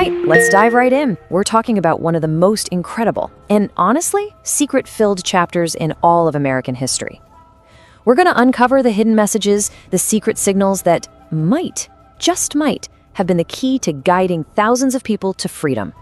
right, let's dive right in. We're talking about one of the most incredible and honestly, secret-filled chapters in all of American history. We're going to uncover the hidden messages, the secret signals that might, just might, have been the key to guiding thousands of people to freedom.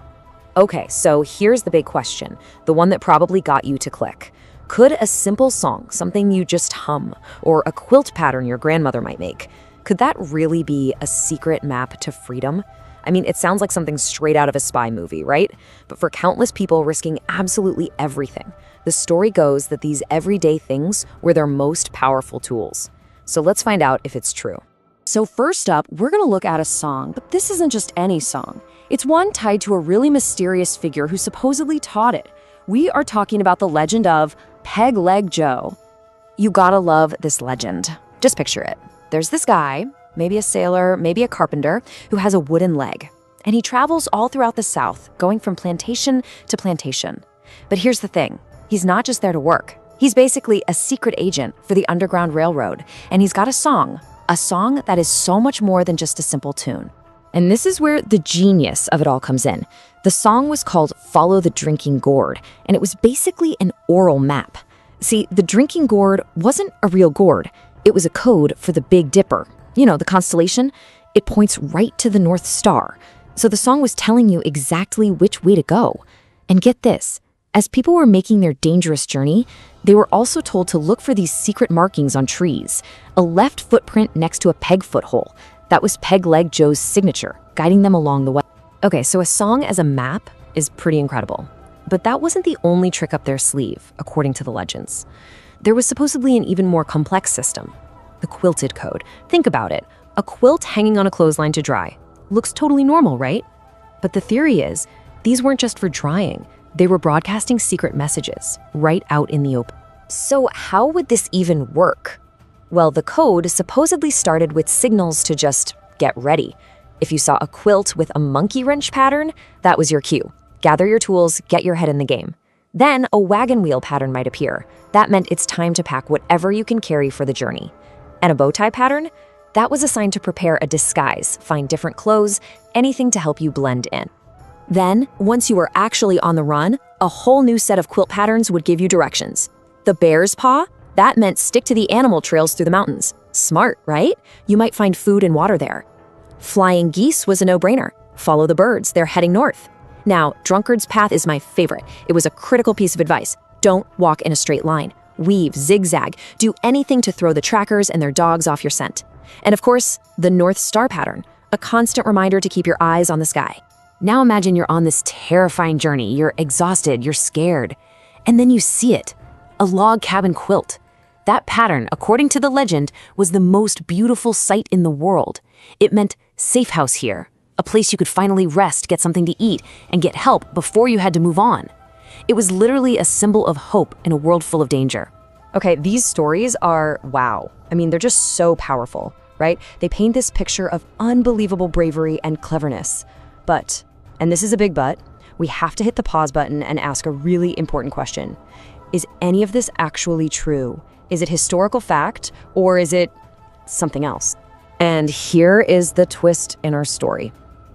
Okay, so here's the big question, the one that probably got you to click. Could a simple song, something you just hum, or a quilt pattern your grandmother might make, could that really be a secret map to freedom? I mean, it sounds like something straight out of a spy movie, right? But for countless people risking absolutely everything, the story goes that these everyday things were their most powerful tools. So let's find out if it's true. So first up, we're going to look at a song, but this isn't just any song. It's one tied to a really mysterious figure who supposedly taught it. We are talking about the legend of Peg Leg Joe. You gotta love this legend. Just picture it. There's this guy, maybe a sailor, maybe a carpenter, who has a wooden leg. And he travels all throughout the South, going from plantation to plantation. But here's the thing, he's not just there to work. He's basically a secret agent for the Underground Railroad, and he's got a song that is so much more than just a simple tune. And this is where the genius of it all comes in. The song was called Follow the Drinking Gourd, and it was basically an oral map. See, the drinking gourd wasn't a real gourd. It was a code for the Big Dipper. You know, the constellation? It points right to the North Star. So the song was telling you exactly which way to go. And get this, as people were making their dangerous journey, they were also told to look for these secret markings on trees, a left footprint next to a peg foothole. That was Peg Leg Joe's signature, guiding them along the way. Okay, so a song as a map is pretty incredible. But that wasn't the only trick up their sleeve, according to the legends. There was supposedly an even more complex system, the quilted code. Think about it. A quilt hanging on a clothesline to dry. Looks totally normal, right? But the theory is, these weren't just for drying. They were broadcasting secret messages right out in the open. So how would this even work? Well, the code supposedly started with signals to just get ready. If you saw a quilt with a monkey wrench pattern, that was your cue. Gather your tools, get your head in the game. Then a wagon wheel pattern might appear. That meant it's time to pack whatever you can carry for the journey. And a bow tie pattern? That was a sign to prepare a disguise, find different clothes, anything to help you blend in. Then, once you were actually on the run, a whole new set of quilt patterns would give you directions. The bear's paw? That meant stick to the animal trails through the mountains. Smart, right? You might find food and water there. Flying geese was a no-brainer. Follow the birds, they're heading north. Now, drunkard's path is my favorite. It was a critical piece of advice. Don't walk in a straight line. Weave, zigzag, do anything to throw the trackers and their dogs off your scent. And of course, the North Star pattern, a constant reminder to keep your eyes on the sky. Now imagine you're on this terrifying journey, you're exhausted, you're scared, and then you see it, a log cabin quilt. That pattern, according to the legend, was the most beautiful sight in the world. It meant safe house here, a place you could finally rest, get something to eat, and get help before you had to move on. It was literally a symbol of hope in a world full of danger. Okay, these stories are wow. I mean, they're just so powerful, right? They paint this picture of unbelievable bravery and cleverness. But, and this is a big but, we have to hit the pause button and ask a really important question. Is any of this actually true? Is it historical fact, or is it something else? And here is the twist in our story.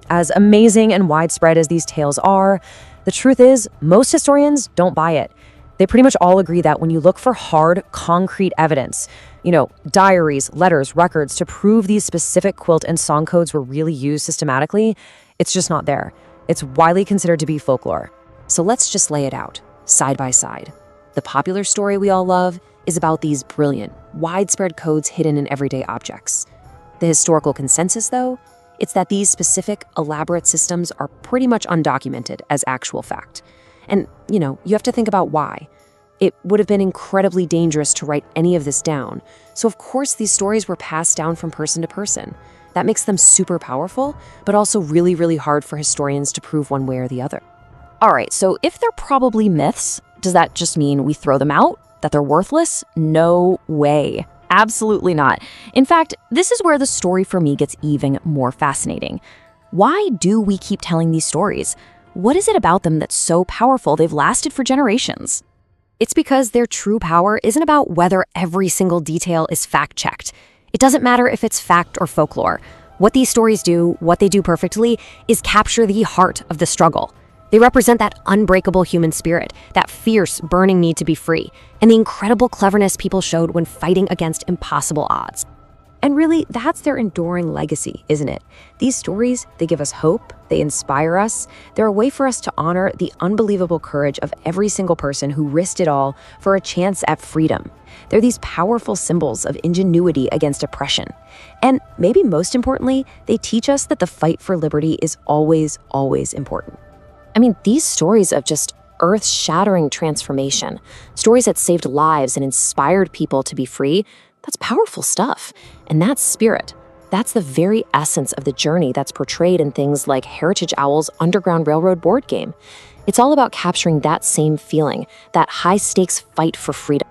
As amazing and widespread as these tales are, the truth is, most historians don't buy it. They pretty much all agree that when you look for hard, concrete evidence, diaries, letters, records to prove these specific quilt and song codes were really used systematically, it's just not there. It's widely considered to be folklore. So let's just lay it out, side by side. The popular story we all love is about these brilliant, widespread codes hidden in everyday objects. The historical consensus, though, it's that these specific, elaborate systems are pretty much undocumented as actual fact. And, you have to think about why. It would have been incredibly dangerous to write any of this down. So of course these stories were passed down from person to person. That makes them super powerful, but also really, really hard for historians to prove one way or the other. All right, so if they're probably myths, does that just mean we throw them out? That they're worthless? No way. Absolutely not. In fact, this is where the story for me gets even more fascinating. Why do we keep telling these stories? What is it about them that's so powerful they've lasted for generations? It's because their true power isn't about whether every single detail is fact-checked. It doesn't matter if it's fact or folklore. What these stories do, what they do perfectly, is capture the heart of the struggle. They represent that unbreakable human spirit, that fierce, burning need to be free, and the incredible cleverness people showed when fighting against impossible odds. And really, that's their enduring legacy, isn't it? These stories, they give us hope, they inspire us, they're a way for us to honor the unbelievable courage of every single person who risked it all for a chance at freedom. They're these powerful symbols of ingenuity against oppression. And maybe most importantly, they teach us that the fight for liberty is always, always important. I mean, these stories of just earth-shattering transformation, stories that saved lives and inspired people to be free, that's powerful stuff. And that spirit, that's the very essence of the journey that's portrayed in things like Heritage Owl's Underground Railroad board game. It's all about capturing that same feeling, that high-stakes fight for freedom.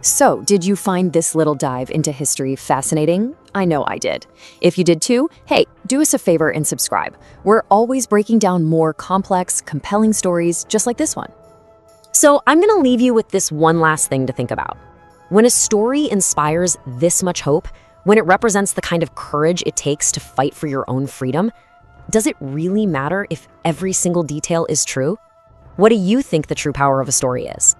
So, did you find this little dive into history fascinating? I know I did. If you did too, hey, do us a favor and subscribe. We're always breaking down more complex, compelling stories just like this one. So, I'm gonna leave you with this one last thing to think about. When a story inspires this much hope, when it represents the kind of courage it takes to fight for your own freedom, does it really matter if every single detail is true? What do you think the true power of a story is?